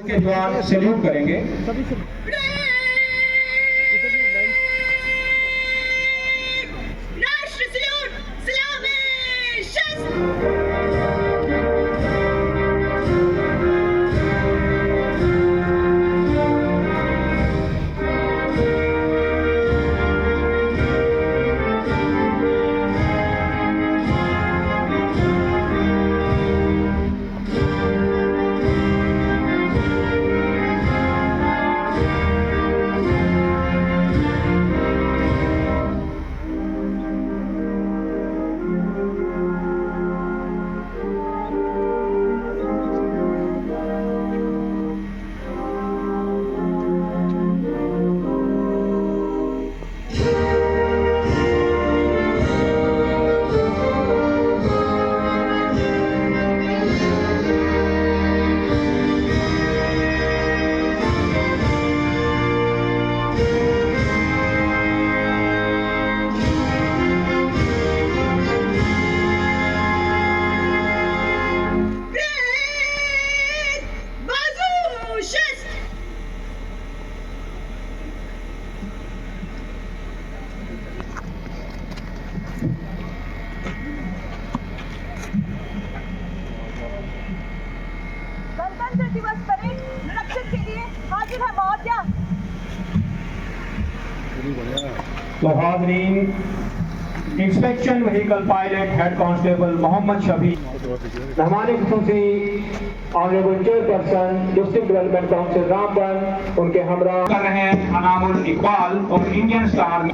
के जवान सैल्यूट करेंगे। राष्ट्र सैल्यूट, सलामी शस्त्र। गणतंत्र दिवस परेड निरीक्षण के लिए हाजिर है महोदया। तो हाज़रीन, inspection vehicle pilot head constable Mohammad Shafi, मेहमान खुसूसी honourable chairperson district development council Ramban, उनके हमरा कर रहे हैं अनामुल इकबाल और Indian star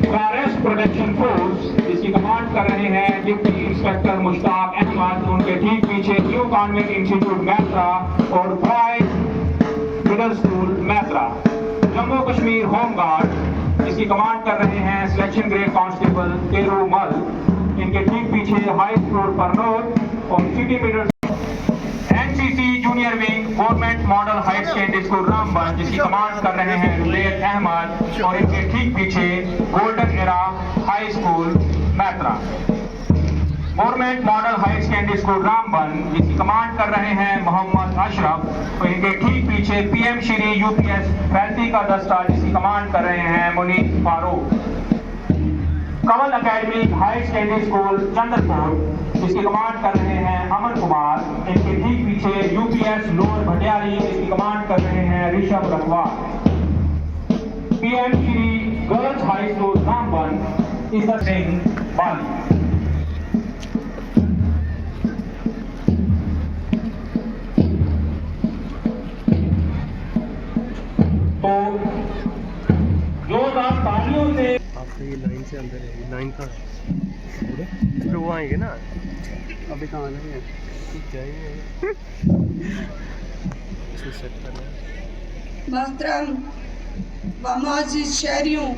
forest protection force, जिसकी कमांड कर रहे हैं डिप्टी इंस्पेक्टर मुश्ताक अहमद, उनके ठीक पीछे न्यू कॉन्वेंट इंस्टीट्यूट मैत्रा और boys middle school Maitra. Jammu Kashmir home guard, जिसकी कमांड कर रहे हैं सिलेक्शन ग्रेड कांस्टेबल पेरूमल, इनके ठीक पीछे हाई स्कूल परनोर और city middle NCC junior wing government model high secondary school Ramban, जिसकी कमांड कर रहे हैं रुलेट अहमद और इनके ठीक पीछे golden era high school Maitra. Government model high secondary school Ramban, जिसकी कमांड कर रहे हैं मोहम्मद अशरफ और इनके ठीक पीछे पीएम श्री यूपीएस फैंसी का दस्ता, जिसकी कमांड कर रहे हैं Munir Farooq. Kamal academy high secondary school Chandrapur, जिसकी कमांड कर रहे हैं अमन कुमार, इनके ठीक पीछे यूपीएस लोअर भटियाली, जिसकी कमांड कर रहे हैं Rishabh Rakhwar. PM Shri girls high school Ramban Isa Singh Bali. तो जोरदार तालियों से आपसे ये लाइन से अंदर है, लाइन का इस पे वो आएंगे ना, अभी कहाँ नहीं है, जाएंगे इसको सेट करना है। मोहतरम व मुअज़्ज़िज़ शहरियों,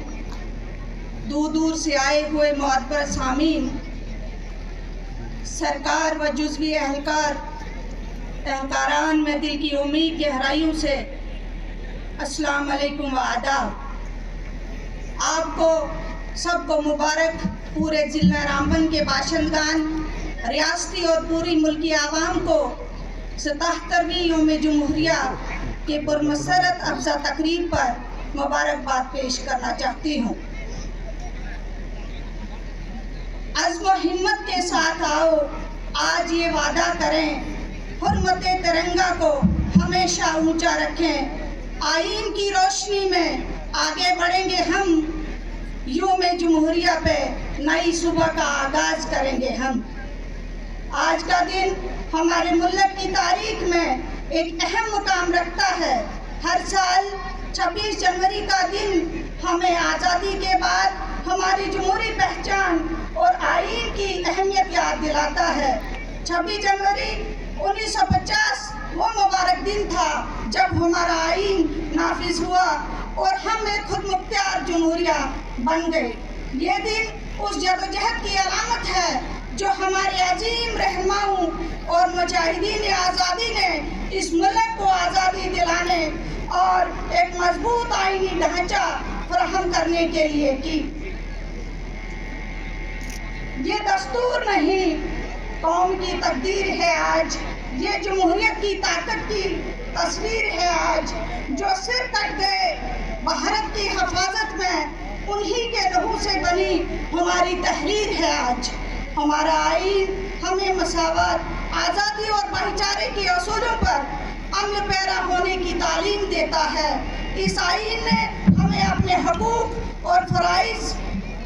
दूर दूर से आए हुए मुअज़्ज़ज़ सामीन, सरकार व जुज़वी एहलकारान में दिल की उम्मीद गहराइयों से अस्सलाम वालेकुम व आदाब। आपको सबको मुबारक। पूरे ज़िला रामबन के बाशिंदगान, रियासती और पूरी मुल्की आवाम को 77वीं यौम जमहूरिया के पुरमसरत अफ़ज़ा तकरीब पर मुबारकबाद पेश करना चाहती हूँ। अज़्म व हिम्मत के साथ आओ आज ये वादा करें, हुर्मत तिरंगा को हमेशा ऊंचा रखें। आईन की रोशनी में आगे बढ़ेंगे हम, यौम जमहूरिया पे नई सुबह का आगाज़ करेंगे हम। आज का दिन हमारे मुल्क की तारीख में एक अहम मुकाम रखता है। हर साल 26 जनवरी का दिन हमें आज़ादी के बाद हमारी जमहूरी पहचान और आईन की अहमियत याद दिलाता है। 26 जनवरी 1950 वो मुबारक दिन था जब हमारा आईन नाफिज हुआ और हम एक खुद मुख्तियार जमहूरिया बन गए। ये दिन उस जदोजहद की अलामत है जो हमारे अजीम रहनुमाओं और मुजाहिदीन आज़ादी ने इस मुल्क को आज़ादी दिलाने और एक मजबूत आईनी ढांचा फराहम करने के लिए की। ये दस्तूर नहीं, कौम की तकदीर है आज। ये जमहूरियत की ताकत की तस्वीर है आज, जो सिर कट गए भारत की हिफाजत में, उन्हीं के लहू से बनी हमारी तहरीर है आज। हमारा आईन हमें मसावत, आज़ादी और भाईचारे के असूलों पर अमल पैरा होने की तालीम देता है। इस आईन ने हमें अपने हकूक़ और फ़राइज़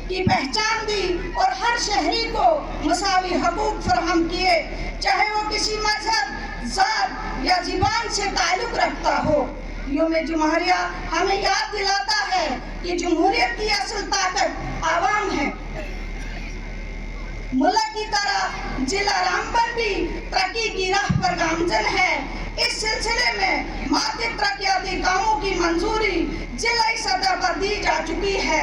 की पहचान दी और हर शहरी को मसावी हकूक़ फराहम किए, चाहे वो किसी मजहब, ज़ात या ज़बान से ताल्लुक़ रखता हो। यौम जुमहरिया हमें याद दिलाता है कि जमहूरियत की असल ताकत आवाम है। मुल्क की तरह जिला रामबन भी तरक्की की राह पर गामजन है। इस सिलसिले में मातहत तरक्याती कामों की मंजूरी जिलाई सतह पर दी जा चुकी है।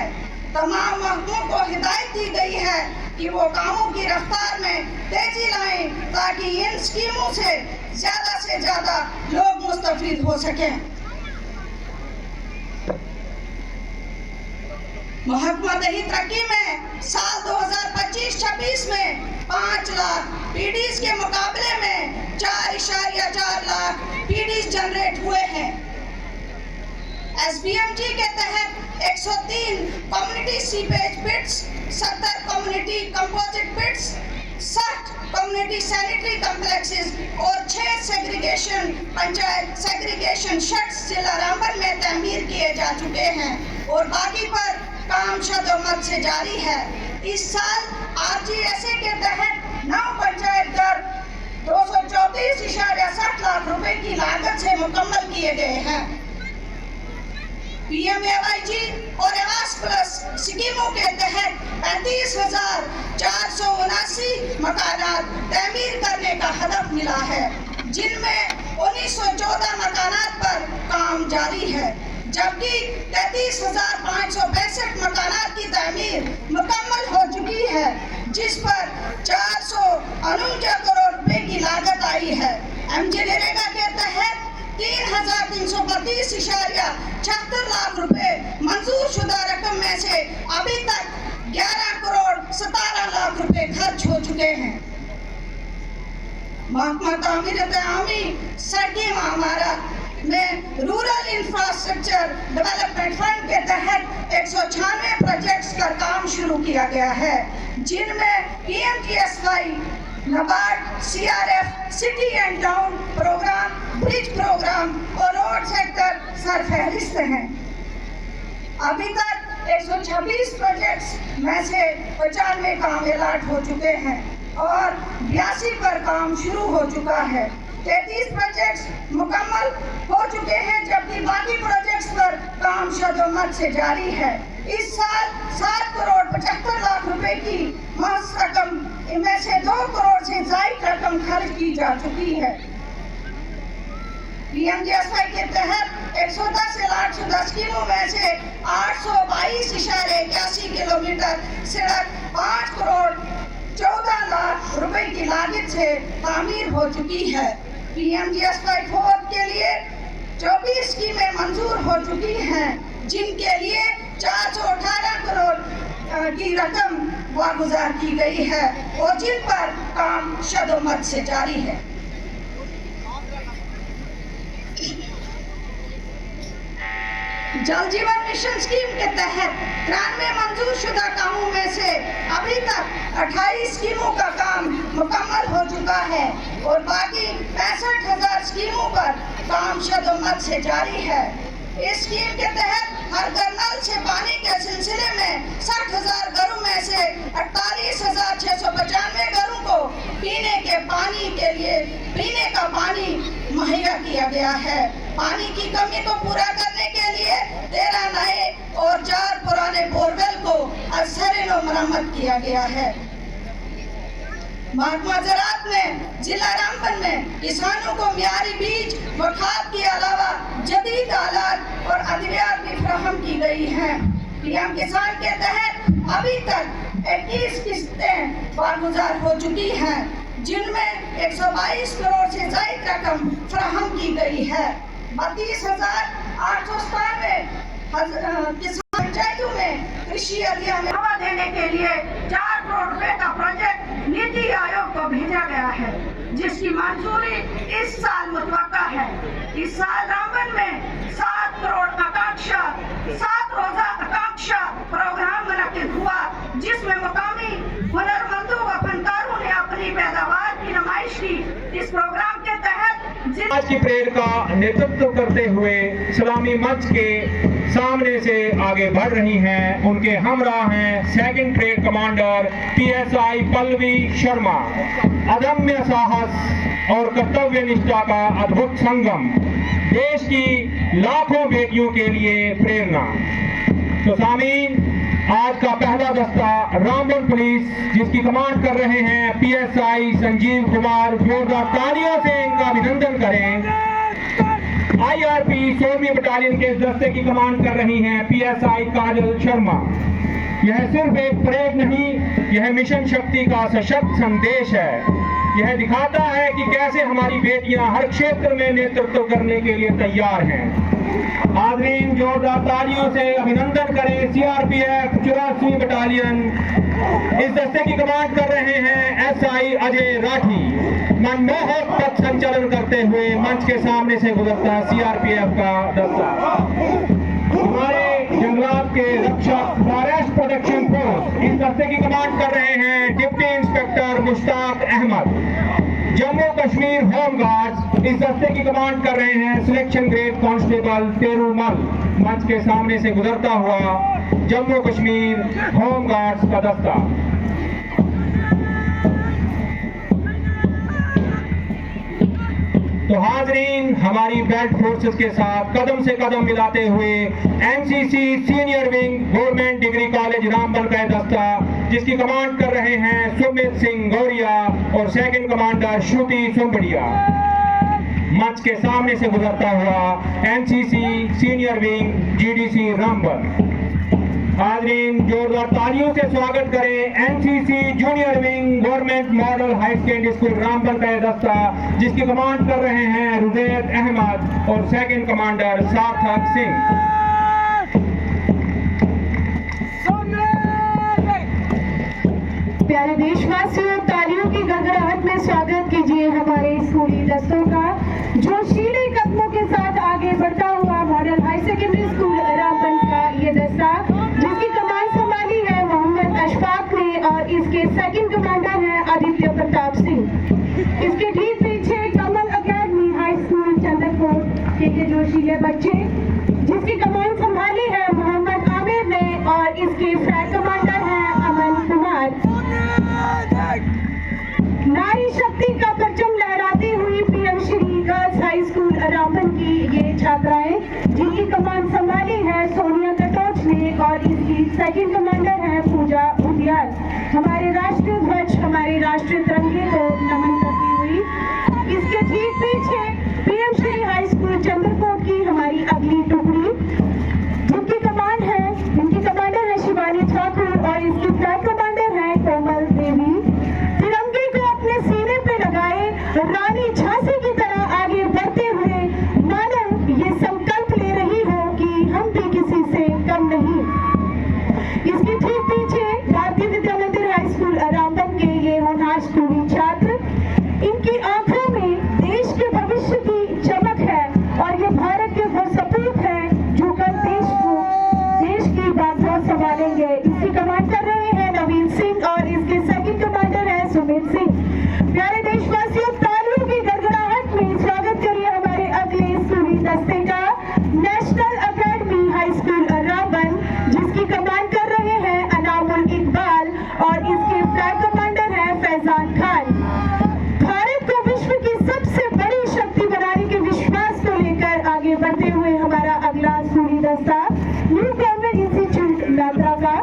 तमाम महकमों को हिदायत दी गई है कि वो कामों की रफ्तार में तेजी लाएं ताकि इन स्कीमों से ज़्यादा लोग मुस्तफीद हो सकें। महकमा दही तरक्की में साल 2025-26 में 5 लाख पीडीज के मुकाबले में 4.4 लाख पीडीज जनरेट हुए हैं। SBMG के तहत 103 community seepage pits, 70 community composite pits, 60 community sanitary complexes और 6 सेग्रीगेशन पंचायत सेग्रीगेशन शेड्स जिला रामबन में तमीर किए जा चुके हैं और बाकी पर काम शदोमत से जारी है। इस साल RGSA के तहत 9 पंचायत घर 234.60 लाख रुपए की लागत से मुकम्मल किए गए हैं। PMAYG और आवास प्लस स्कीमों के तहत 35,479 मकानात तमीर करने का हदफ मिला है, जिनमें 1914 मकानात पर काम जारी है, जबकि 33,565 मकानात की तमीर मुकम्मल हो चुकी है, जिस पर 449 करोड़ रुपए की लागत आई है। MGNREGA के तहत 3,332.76 लाख रुपए मंजूर शुदा रकम में से अभी तक 11 करोड़ 17 लाख रुपए खर्च हो चुके हैं। महकमा तामीरत आमी सड़की मामला में रूरल इंफ्रास्ट्रक्चर डेवलपमेंट फंड के तहत 196 प्रोजेक्ट्स का काम शुरू किया गया है, जिनमें PMGSY, NABARD, CRF, city and town programme, bridge programme और रोड सेक्टर सरफहरिस्त हैं। अभी तक 126 प्रोजेक्ट्स में से 95 काम अलॉट हो चुके हैं और 82 पर काम शुरू हो चुका है। 33 प्रोजेक्ट्स मुकम्मल हो चुके हैं, जबकि बाकी प्रोजेक्ट्स पर काम शदोमत से जारी है। इस साल 7 करोड़ 75 लाख रुपए की महज रकम, इनमें से 2 करोड़ से ज़ायद रकम खर्च की जा चुकी है। PMGSY के तहत 110 अलॉट शुदा स्कीमों में से 822.81 किलोमीटर सड़क 5 करोड़ 14 लाख रुपए की लागत से तामीर हो चुकी है। PMGSY 4 के लिए 24 स्कीमें मंजूर हो चुकी हैं, जिनके लिए 418 करोड़ की रकम वागुजार की गई है और जिन पर काम शदोमत से जारी है। जल जीवन मिशन स्कीम के तहत 93 मंजूर शुदा कामों में से अभी तक 28 स्कीमों का काम मुकम्मल हो चुका है और बाकी 65,000 स्कीमों पर काम शदोमत से जारी है। इस स्कीम के तहत हर घर नल से पानी के सिलसिले में 60,000 घरों में से 48,695 घरों को पीने का पानी मुहैया किया गया है। पानी की कमी को पूरा करने के लिए 13 नए और 4 पुराने बोरवेल को असर मरम्मत किया गया है। महकमा ज़राअत ने जिला रामबन में किसानों को मियारी बीज व खाद के अलावा जदीद आलात और अद्वियात भी फराहम की गई हैं। PM किसान के तहत अभी तक 21 किस्तें वागुजार हो चुकी हैं, जिनमें 122 करोड़ से ज़ायद रकम फराहम की गई है। 32,897 किसान पंचायतों में कृषि अभियान में बढ़ावा देने के लिए 4 करोड़ रुपए का प्रोजेक्ट नीति आयोग को भेजा गया है, जिसकी मंजूरी इस साल मुतवक्का है। इस साल रामबन में 7 करोड़ आकांक्षा 7 रोजा आकांक्षा प्रोग्राम मुनक्किद हुआ, जिसमें मुकामी हुनरमंदों व फनकारों ने अपनी पैदावार की नुमाइश की। इस प्रोग्राम के तहत आज की परेड का नेतृत्व करते हुए सलामी मंच के सामने से आगे बढ़ रही हैं, उनके हमराह हैं second parade commander PSI Pallavi Sharma. अदम्य साहस और कर्तव्य निष्ठा का अद्भुत संगम, देश की लाखों बेटियों के लिए प्रेरणा। तो सामीन, आज का पहला दस्ता रामबन पुलिस, जिसकी कमांड कर रहे हैं PSI संजीव कुमार, जोरदार तालियों से इनका अभिनंदन करें। IRP 16वीं बटालियन के इस दस्ते की कमांड कर रही हैं PSI काजल शर्मा। यह सिर्फ एक परेड नहीं, यह मिशन शक्ति का सशक्त संदेश है। यह दिखाता है कि कैसे हमारी बेटियां हर क्षेत्र में नेतृत्व करने के लिए तैयार हैं। हाज़रीन, जोरदार तालियों से अभिनंदन करें CRPF 84वीं बटालियन। इस दस्ते की कमांड कर रहे हैं SI अजय राठी। मनमोहक पथ संचालन करते हुए मंच के सामने से गुजरता है CRPF का दस्ता। हमारे जंगलात के रक्षक फॉरेस्ट प्रोटेक्शन फोर्स, इस दस्ते की कमांड कर रहे हैं deputy inspector Mushtaq Ahmed. Jammu Kashmir home guards, इस दस्ते की कमांड कर रहे हैं सिलेक्शन ग्रेड कांस्टेबल पेरूमल। मंच के सामने से गुजरता हुआ जम्मू कश्मीर होम गार्ड्स का दस्ता। तो हाजरीन, हमारी बेल्ट फोर्सेस के साथ कदम से कदम मिलाते हुए NCC senior wing government degree college Ramban का दस्ता, जिसकी कमांड कर रहे हैं सुमित सिंह गौरिया और सेकंड कमांडर श्रुति सुंबड़िया। मंच के सामने से गुजरता हुआ NCC senior wing GDC Ramban. हाजरीन, जोरदार तालियों से स्वागत करें NCC junior wing government model high secondary school Ramban का दस्ता, जिसकी कमांड कर रहे हैं रुजैद अहमद और सेकंड कमांडर सार्थक सिंह। प्यारे देशवासियों, तालियों की गड़गड़ाहट में स्वागत कीजिए हमारे स्कूली दस्तों का, जो शीरे कदमों के साथ आगे बढ़ता हुआ model high secondary school Ramban का ये दस्ता, जिसकी कमान संभाली है मोहम्मद अशफाक ने और इसके सेकंड कमांडर हैं आदित्य प्रताप सिंह। इसके ठीक पीछे कमल अकेडमी हाई स्कूल चंद्रकोट के जोशीले बच्चे, जिसकी कमान संभाली है मोहम्मद आमिर ने और इसके फ्लैग कमांडर हैं अमन कुमार। नारी शक्ति का परचम लहराती हुई PM Shri girls high school Ramban की ये छात्राएं, जिनकी कमान संभाली है सोनिया कटोच ने और इसकी सेकंड कमांडर है पूजा उदियाल। हमारे राष्ट्रीय ध्वज, हमारे राष्ट्रीय तिरंगे को नमन करती हुई इसके ठीक पीछे PM Shri high school Chandrakot की हमारी अगली टुकड़ी, जिनकी कमांडर है शिवानी ठाकुर और इसकी फ्लैग कमांडर है कोमल देवी। तिरंगे को अपने सीने पे लगाए रानी झांसी की तरह आगे बढ़ते हुए मानो ये संकल्प ले रही हो कि हम भी किसी से कम नहीं। इसके ठीक पीछे भारतीय विद्या मंदिर हाई स्कूल रामबन के ये होनहार स्कूली छात्र, इनकी आंखों में देश के भविष्य की चमक है और ये भारत के वो सपूत हैं जो कल देश की बागडोर संभालेंगे। इसकी कमांड कर रहे हैं नवीन सिंह और इसके सेकंड कमांडर है सुमित सिंह। प्यारे देशवासियों, तालियों की गड़गड़ाहट में स्वागत करिए हमारे अगले स्कूली दस्ते का, national academy high school Ramban, जिसकी कमांड कर रहे हैं अनामुल इकबाल और इसके फ्लैग कमांडर है फैजान खान। भारत को विश्व की सबसे बड़ी शक्ति बनाने के विश्वास को लेकर आगे बढ़ते हुए हमारा अगला स्कूली दस्ता न्यू गवर्नमेंट इंस्टीट्यूट लात्रा का,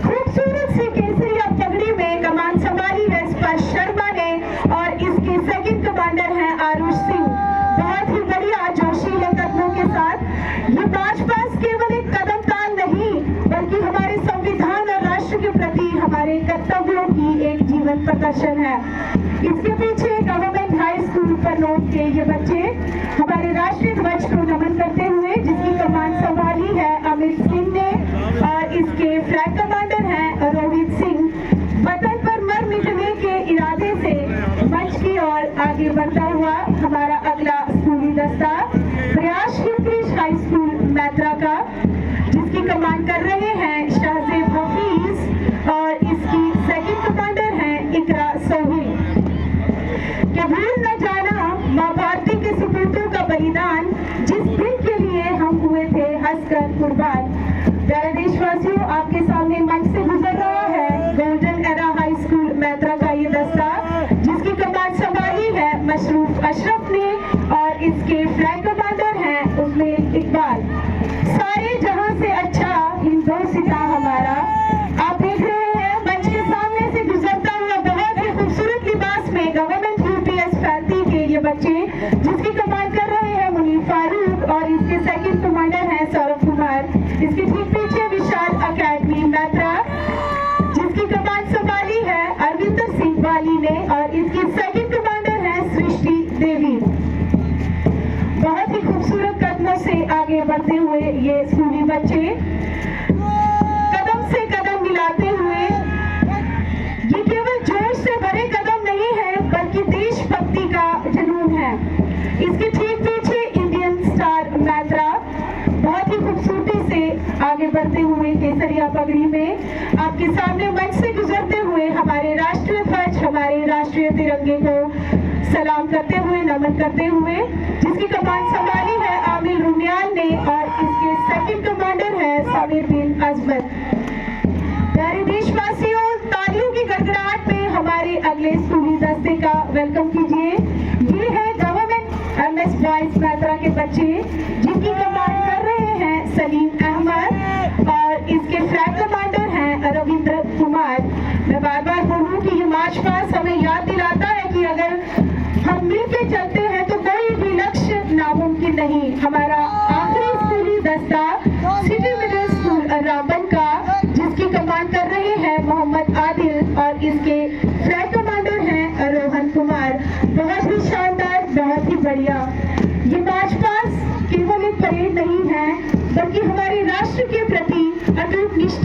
खूबसूरत सी केसरिया पगड़ी में कमान संभाली है स्पर्श शर्मा ने और इसके सेकंड कमांडर हैं आरुष सिंह। बहुत ही बढ़िया जोशीले कदमों के साथ ये मार्च पास्ट केवल एक कदम ताल नहीं, बल्कि हमारे संविधान और राष्ट्र के प्रति हमारे कर्तव्यों की एक जीवन प्रदर्शन है। इसके पीछे गवर्नमेंट हाई स्कूल परनोट के ये बच्चे हमारे राष्ट्रीय ध्वज को नमन करते हुए, जिसकी कमान संभाली है अमित सिंह ने और इसके फ्लैग कमांडर हैं रोहित सिंह। वतन पर मर मिटने कमांडर हैं उसमें इकबाल। सारे जहां से अच्छा हिंदोस्तान हमारा। आप देख रहे हैं मंच के सामने से गुजरता हुआ बहुत ही खूबसूरत लिबास में गवर्नमेंट यूपीएस फैकल्टी के ये बच्चे, जिसकी कमांड कर रहे हैं मुनीर फारूक और इसके सेकंड कमांडर हैं सौरभ कुमार। इसके ठीक पीछे विशाल अकेडमी मैत्रा, जिसकी कमांड संभाली है अरविंदर सिंह वाली ने, और इसकी सेकंड कमांडर है सृष्टि देवी। बहुत ही खूबसूरत कदमों से आगे बढ़ते हुए ये स्कूली बच्चे कदम से कदम मिलाते हुए, ये केवल जोश से भरे कदम नहीं है बल्कि देशभक्ति का जुनून है। इसके ठीक पीछे इंडियन स्टार मैत्रा बहुत ही खूबसूरती से आगे बढ़ते हुए केसरिया पगड़ी में आपके सामने मंच से गुजरते हुए हमारे राष्ट्रीय ध्वज, हमारे राष्ट्रीय तिरंगे को सलाम करते हुए, नमन करते हुए, जिसकी कमान संभाली है आमिर रुनियाल ने और इसके सेकंड कमांडर है समीर बिन अजमत। प्यारे देशवासियों, तालियों की गड़गड़ाहट में हमारे अगले स्कूली दस्ते का वेलकम कीजिए। ये है गवर्नमेंट एमएस बॉयज मैत्रा के बच्चे, जिनकी कमांड कर रहे हैं सलीम अहमद और इसके फ्लैग कमांडर हैं रविंद्र कुमार। मैं बार बार बोलूं कि ये मार्च पास्ट हमें याद दिलाता है कि अगर हम मिलकर चलते हैं तो कोई भी लक्ष्य नामुमकिन नहीं। हमारा आखिरी स्कूली दस्ता सिटी मिडिल स्कूल रामबन का, जिसकी कमांड कर रहे हैं मोहम्मद आदिल और इसके फ्लैग कमांडर हैं रोहन कुमार। बहुत ही शानदार, बहुत ही बढ़िया। ये मार्च पास्ट केवल एक परेड नहीं है बल्कि हमारे राष्ट्र के प्रति अटूट निष्ठा